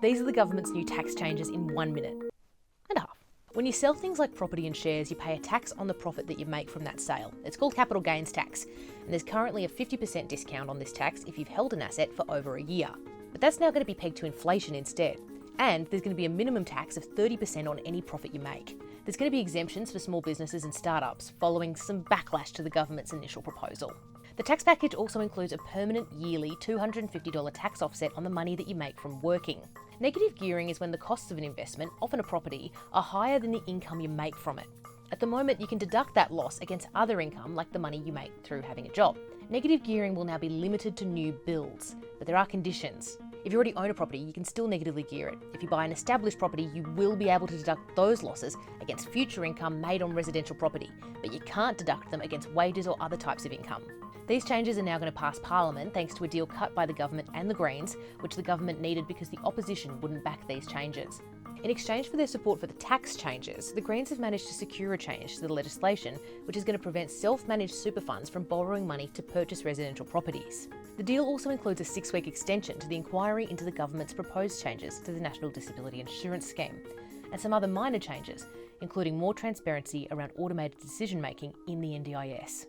These are the government's new tax changes in 1 minute and a half. When you sell things like property and shares, you pay a tax on the profit that you make from that sale. It's called capital gains tax, and there's currently a 50% discount on this tax if you've held an asset for over a year. But that's now going to be pegged to inflation instead. And there's going to be a minimum tax of 30% on any profit you make. There's going to be exemptions for small businesses and startups, following some backlash to the government's initial proposal. The tax package also includes a permanent yearly $250 tax offset on the money that you make from working. Negative gearing is when the costs of an investment, often a property, are higher than the income you make from it. At the moment, you can deduct that loss against other income like the money you make through having a job. Negative gearing will now be limited to new builds, but there are conditions. If you already own a property, you can still negatively gear it. If you buy an established property, you will be able to deduct those losses against future income made on residential property, but you can't deduct them against wages or other types of income. These changes are now going to pass Parliament thanks to a deal cut by the government and the Greens, which the government needed because the opposition wouldn't back these changes. In exchange for their support for the tax changes, the Greens have managed to secure a change to the legislation which is going to prevent self-managed super funds from borrowing money to purchase residential properties. The deal also includes a 6-week extension to the inquiry into the government's proposed changes to the National Disability Insurance Scheme, and some other minor changes, including more transparency around automated decision-making in the NDIS.